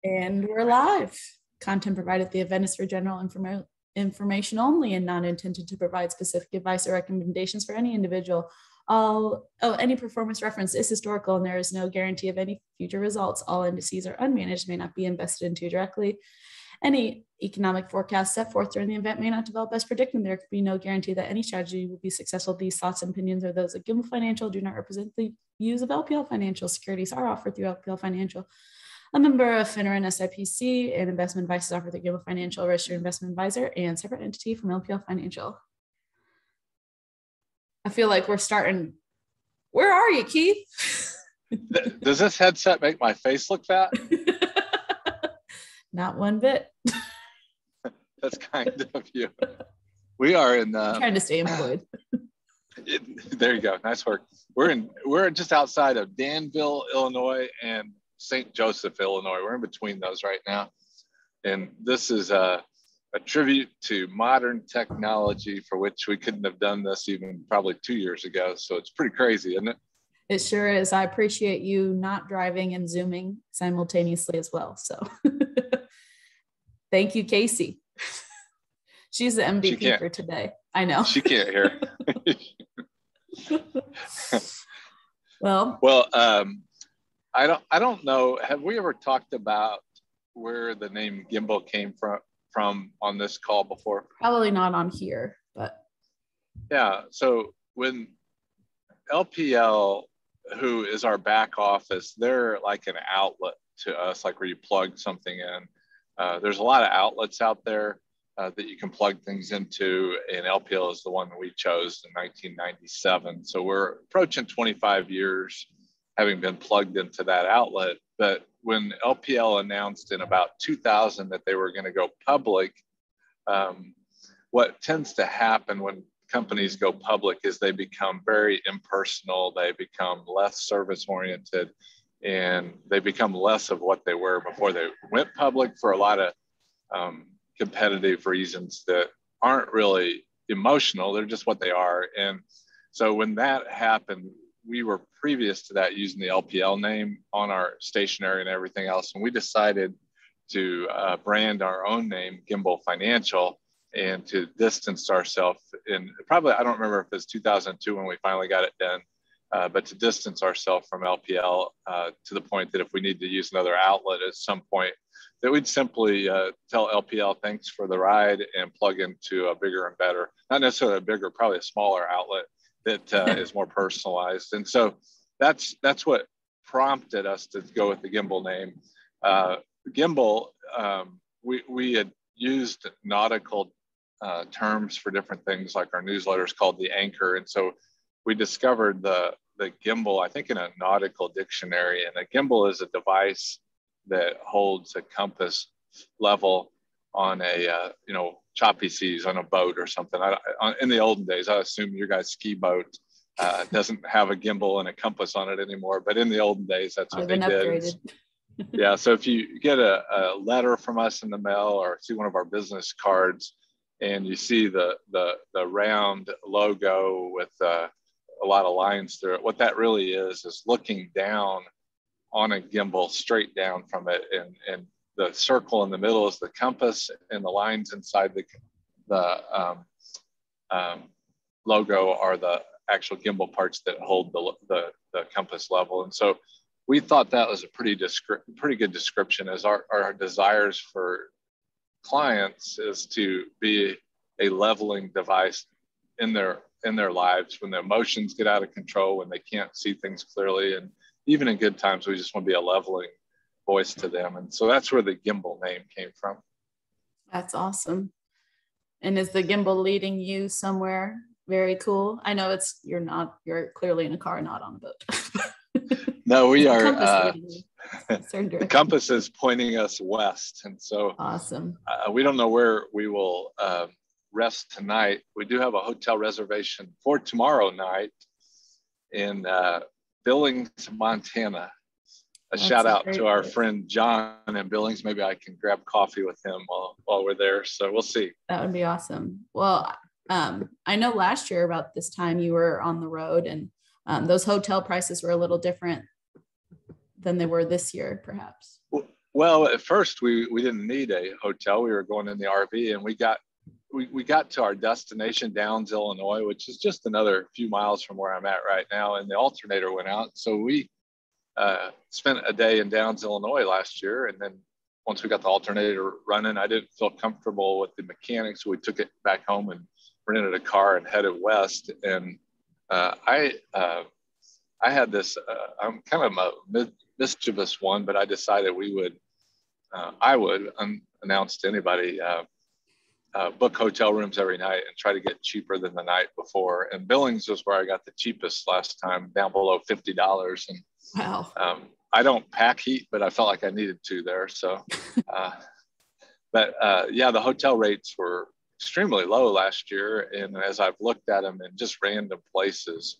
And we're live. Content provided at the event is for general information only and not intended to provide specific advice or recommendations for any individual. Any performance reference is historical and there is no guarantee of any future results. All indices are unmanaged, may not be invested into directly. Any economic forecast set forth during the event may not develop as predicted. There could be no guarantee that any strategy will be successful. These thoughts and opinions are those of Gimbal Financial, do not represent the views of LPL Financial. Securities are offered through LPL Financial, a member of FINRA and SIPC, and investment advice is offered through Gimbal Financial, registered investment advisor, and separate entity from LPL Financial. I feel like we're starting. Where are you, Keith? Does this headset make my face look fat? Not one bit. That's kind of you. We are in. Trying to stay employed. There you go. Nice work. We're just outside of Danville, Illinois, and St. Joseph, Illinois. We're in between those right now, and this is a tribute to modern technology for which we couldn't have done this even probably 2 years ago. So it's pretty crazy, isn't it? It sure is. I appreciate you not driving and Zooming simultaneously as well. So thank you, Casey. She's the MVP for today. I know. She can't hear. Well, I don't know. Have we ever talked about where the name Gimbal came from on this call before? Probably not on here, but yeah. So when LPL, who is our back office, they're like an outlet to us, like where you plug something in. There's a lot of outlets out there that you can plug things into, and LPL is the one that we chose in 1997. So we're approaching 25 years having been plugged into that outlet. But when LPL announced in about 2000 that they were going to go public, what tends to happen when companies go public is they become very impersonal, they become less service oriented, and they become less of what they were before they went public for a lot of competitive reasons that aren't really emotional, they're just what they are. And so when that happened, we were previous to that using the LPL name on our stationery and everything else. And we decided to brand our own name, Gimbal Financial, and to distance ourselves in probably, I don't remember if it's 2002 when we finally got it done, but to distance ourselves from LPL to the point that if we need to use another outlet at some point, that we'd simply tell LPL thanks for the ride and plug into a bigger and better, not necessarily a bigger, probably a smaller outlet that is more personalized. And so that's what prompted us to go with the Gimbal name. Gimbal, we had used nautical terms for different things, like our newsletter is called the Anchor. And so we discovered the gimbal, I think, in a nautical dictionary. And a gimbal is a device that holds a compass level on a choppy seas on a boat or something. In the olden days, I assume your guys' ski boat doesn't have a gimbal and a compass on it anymore, but in the olden days, that's what they did. Yeah, so if you get a letter from us in the mail or see one of our business cards and you see the round logo with a lot of lines through it, what that really is looking down on a gimbal, straight down from it, and the circle in the middle is the compass, and the lines inside the logo are the actual gimbal parts that hold the compass level. And so we thought that was a pretty good description, as our desires for clients is to be a leveling device in their lives when the emotions get out of control, when they can't see things clearly, and even in good times, we just want to be a leveling voice to them. And so that's where the Gimbal name came from. That's awesome. And is the gimbal leading you somewhere very cool? I know you're clearly in a car, not on a boat. No, we are. The compass is pointing us west. And so awesome. We don't know where we will rest tonight. We do have a hotel reservation for tomorrow night in Billings, Montana. That's shout out to our friend John in Billings. Maybe I can grab coffee with him while we're there. So we'll see. That would be awesome. Well, I know last year about this time you were on the road, and those hotel prices were a little different than they were this year, perhaps. Well, at first we didn't need a hotel. We were going in the RV, and we got to our destination, Downs, Illinois, which is just another few miles from where I'm at right now, and the alternator went out. So we spent a day in Downs, Illinois last year, and then once we got the alternator running, I didn't feel comfortable with the mechanics, so we took it back home and rented a car and headed west. And I had this. I'm kind of a mischievous one, but I decided I would, unannounced to anybody, book hotel rooms every night and try to get cheaper than the night before. And Billings was where I got the cheapest last time, down below $50. And Wow. I don't pack heat, but I felt like I needed to there. So, yeah, the hotel rates were extremely low last year. And as I've looked at them in just random places,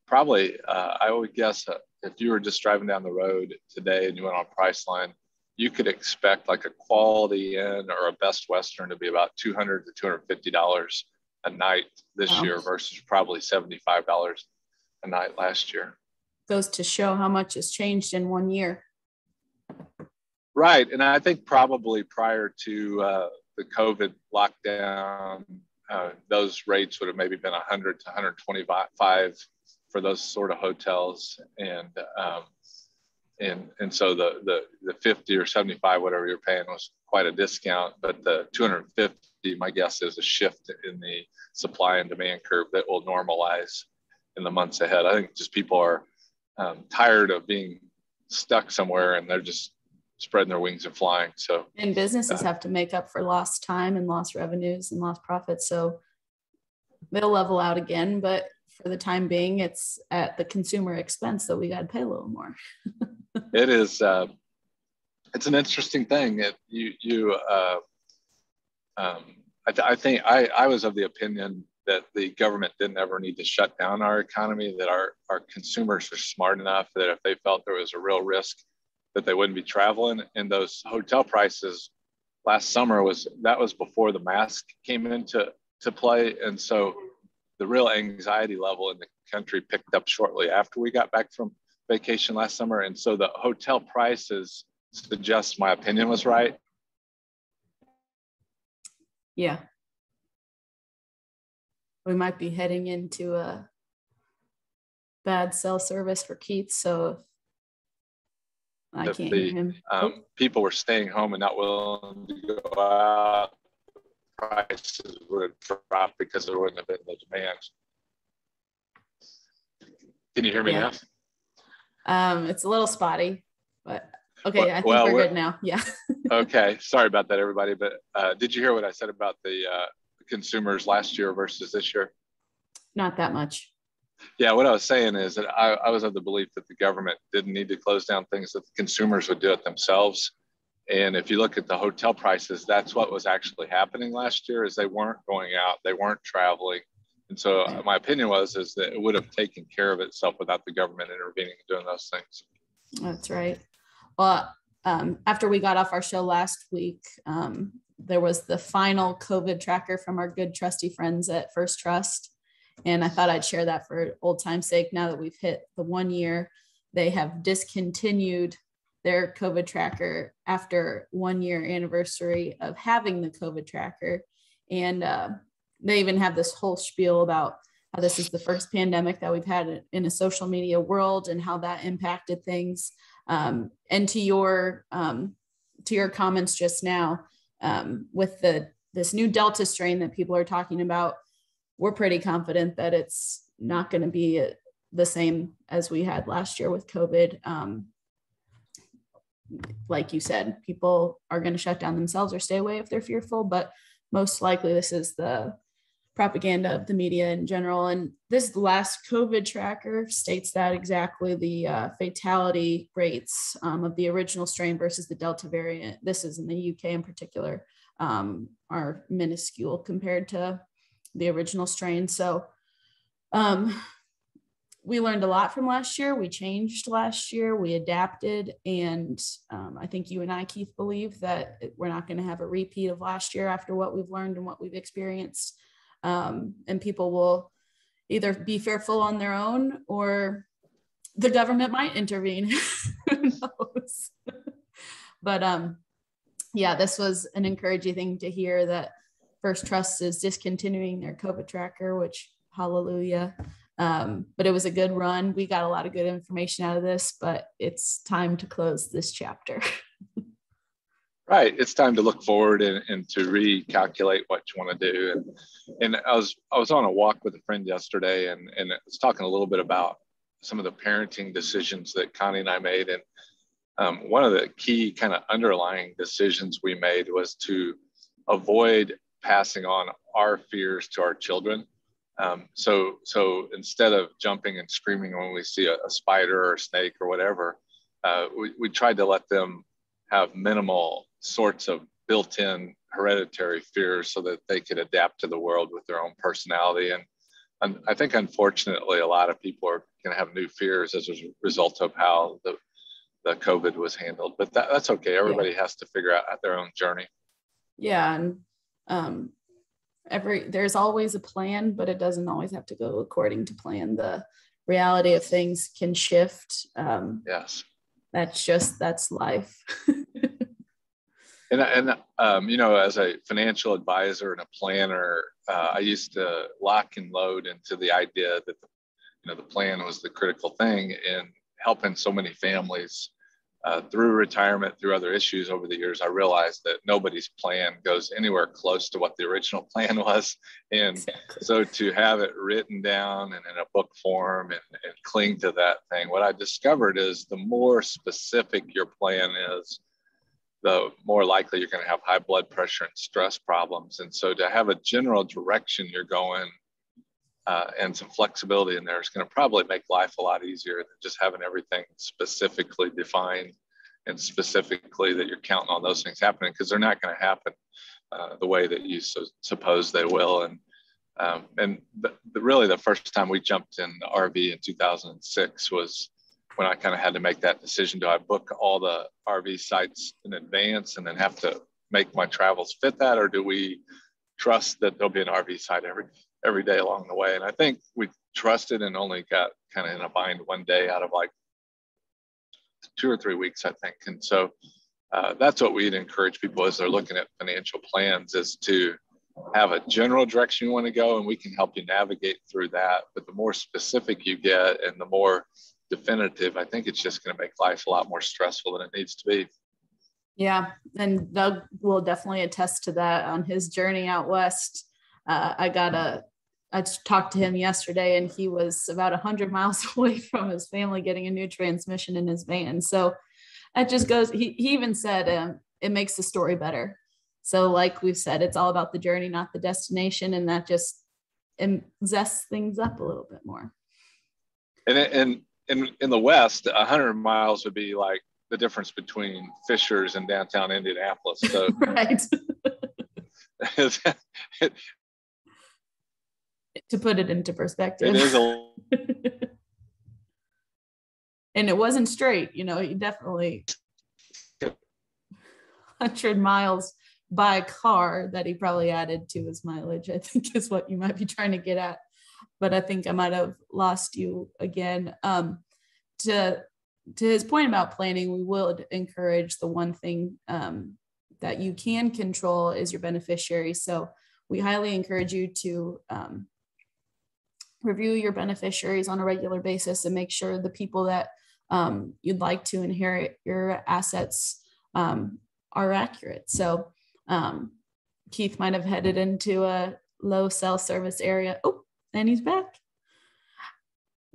probably, I would guess if you were just driving down the road today and you went on Priceline, you could expect like a Quality Inn or a Best Western to be about $200 to $250 a night this year versus probably $75 a night last year. Goes to show how much has changed in 1 year. Right. And I think probably prior to the COVID lockdown, those rates would have maybe been 100 to 125 for those sort of hotels. And so the 50 or 75, whatever you're paying, was quite a discount. But the 250, my guess is a shift in the supply and demand curve that will normalize in the months ahead. I think just people are tired of being stuck somewhere, and they're just spreading their wings and flying. So, and businesses have to make up for lost time and lost revenues and lost profits. So they'll level out again, but for the time being, it's at the consumer expense that we got to pay a little more. It is. It's an interesting thing. I think I was of the opinion that the government didn't ever need to shut down our economy, that our consumers are smart enough that if they felt there was a real risk, that they wouldn't be traveling. And those hotel prices last summer was before the mask came into play. And so the real anxiety level in the country picked up shortly after we got back from vacation last summer. And so the hotel prices suggest my opinion was right. Yeah. We might be heading into a bad cell service for Keith. So I can't hear him. People were staying home and not willing to go out, prices would drop because there wouldn't have been the demand. Can you hear me now? It's a little spotty, but okay, I think we're good now. Yeah. Okay, sorry about that, everybody. But did you hear what I said about the consumers last year versus this year? Not that much. Yeah, what I was saying is that I was of the belief that the government didn't need to close down things, that the consumers would do it themselves. And if you look at the hotel prices, that's what was actually happening last year, is they weren't going out, they weren't traveling. And so my opinion is that it would have taken care of itself without the government intervening and doing those things. That's right. Well, after we got off our show last week, there was the final COVID tracker from our good trusty friends at First Trust. And I thought I'd share that for old time's sake. Now that we've hit the 1 year, they have discontinued their COVID tracker after 1 year anniversary of having the COVID tracker. And they even have this whole spiel about how this is the first pandemic that we've had in a social media world and how that impacted things. And to your comments just now, with this new Delta strain that people are talking about, we're pretty confident that it's not going to be the same as we had last year with COVID. Like you said, people are going to shut down themselves or stay away if they're fearful, but most likely this is the propaganda of the media in general. And this last COVID tracker states that exactly the fatality rates of the original strain versus the Delta variant, this is in the UK in particular, are minuscule compared to the original strain. So we learned a lot from last year. We changed last year. We adapted. And I think you and I, Keith, believe that we're not going to have a repeat of last year after what we've learned and what we've experienced. And people will either be fearful on their own or the government might intervene. Who knows? But yeah, this was an encouraging thing to hear, that First Trust is discontinuing their COVID tracker, which hallelujah. But it was a good run. We got a lot of good information out of this, but it's time to close this chapter. Right. It's time to look forward and to recalculate what you want to do. And I was on a walk with a friend yesterday, and I was talking a little bit about some of the parenting decisions that Connie and I made. And one of the key kind of underlying decisions we made was to avoid passing on our fears to our children. So instead of jumping and screaming when we see a spider or a snake or whatever, we tried to let them have minimal sorts of built-in hereditary fears so that they could adapt to the world with their own personality. And I think, unfortunately, a lot of people are going to have new fears as a result of how the COVID was handled. But that's okay. Everybody has to figure out their own journey. Yeah. And there's always a plan, but it doesn't always have to go according to plan. The reality of things can shift. Yes. That's life. And you know, as a financial advisor and a planner, I used to lock and load into the idea that the plan was the critical thing in helping so many families through retirement, through other issues over the years. I realized that nobody's plan goes anywhere close to what the original plan was. And exactly. So to have it written down and in a book form and cling to that thing, what I discovered is the more specific your plan is, the more likely you're going to have high blood pressure and stress problems. And so to have a general direction you're going and some flexibility in there is going to probably make life a lot easier than just having everything specifically defined and specifically that you're counting on those things happening, because they're not going to happen the way that you suppose they will. And really the first time we jumped in the RV in 2006 was when I kind of had to make that decision. Do I book all the RV sites in advance and then have to make my travels fit that? Or do we trust that there'll be an RV site every day along the way? And I think we trusted and only got kind of in a bind one day out of like 2 or 3 weeks, I think. And so that's what we'd encourage people as they're looking at financial plans, is to have a general direction you want to go, and we can help you navigate through that. But the more specific you get and the more definitive, I think it's just going to make life a lot more stressful than it needs to be. Yeah. And Doug will definitely attest to that on his journey out west. I talked to him yesterday, and he was about 100 miles away from his family getting a new transmission in his van. So it just goes, he even said it makes the story better. So like we've said, it's all about the journey, not the destination. And that just zests things up a little bit more. And in the West, 100 miles would be like the difference between Fishers and downtown Indianapolis. So right. To put it into perspective. It is and it wasn't straight, he definitely 100 miles by car that he probably added to his mileage, I think is what you might be trying to get at. But I think I might have lost you again. To his point about planning, we will encourage the one thing that you can control is your beneficiaries. So we highly encourage you to review your beneficiaries on a regular basis and make sure the people that you'd like to inherit your assets are accurate. So Keith might have headed into a low cell service area. Oh, and he's back.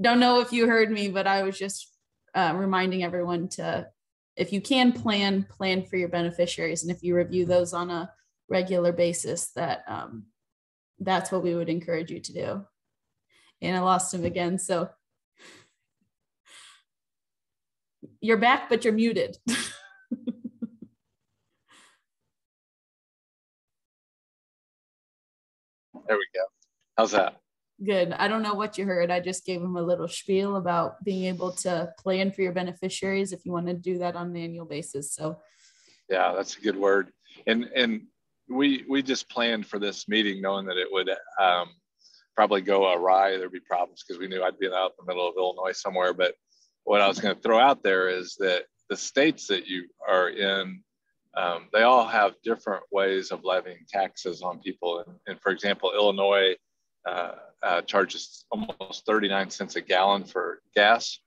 Don't know if you heard me, but I was just reminding everyone to, if you can plan for your beneficiaries. And if you review those on a regular basis, that's what we would encourage you to do. And I lost him again. So you're back, but you're muted. There we go. How's that? Good. I don't know what you heard. I just gave him a little spiel about being able to plan for your beneficiaries if you want to do that on an annual basis. So yeah, that's a good word. And we just planned for this meeting knowing that it would probably go awry. There'd be problems because we knew I'd be out in the middle of Illinois somewhere. But what I was going to throw out there is that the states that you are in, they all have different ways of levying taxes on people. And for example, Illinois charges almost 39 cents a gallon for gas.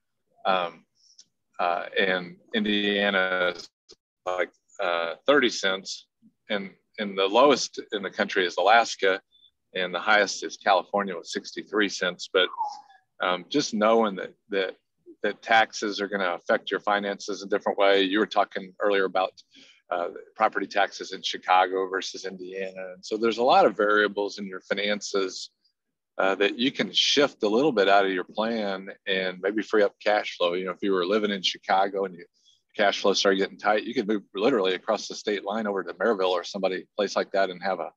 And Indiana is like 30 cents. And the lowest in the country is Alaska, and the highest is California with 63 cents. But just knowing that taxes are going to affect your finances in a different way. You were talking earlier about property taxes in Chicago versus Indiana. And so there's a lot of variables in your finances that you can shift a little bit out of your plan and maybe free up cash flow. You know, if you were living in Chicago and your cash flow started getting tight, you could move literally across the state line over to Maryville or place like that and have a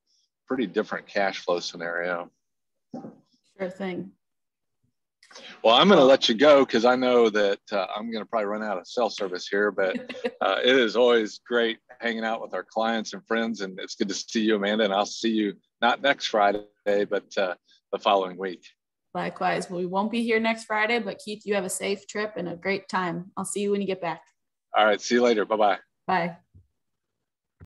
pretty different cash flow scenario. Sure thing. Well, I'm going to let you go because I know that I'm going to probably run out of cell service here, but it is always great hanging out with our clients and friends, and it's good to see you, Amanda, and I'll see you not next Friday, but the following week. Likewise. Well, we won't be here next Friday, but Keith, you have a safe trip and a great time. I'll see you when you get back. All right. See you later. Bye-bye. Bye.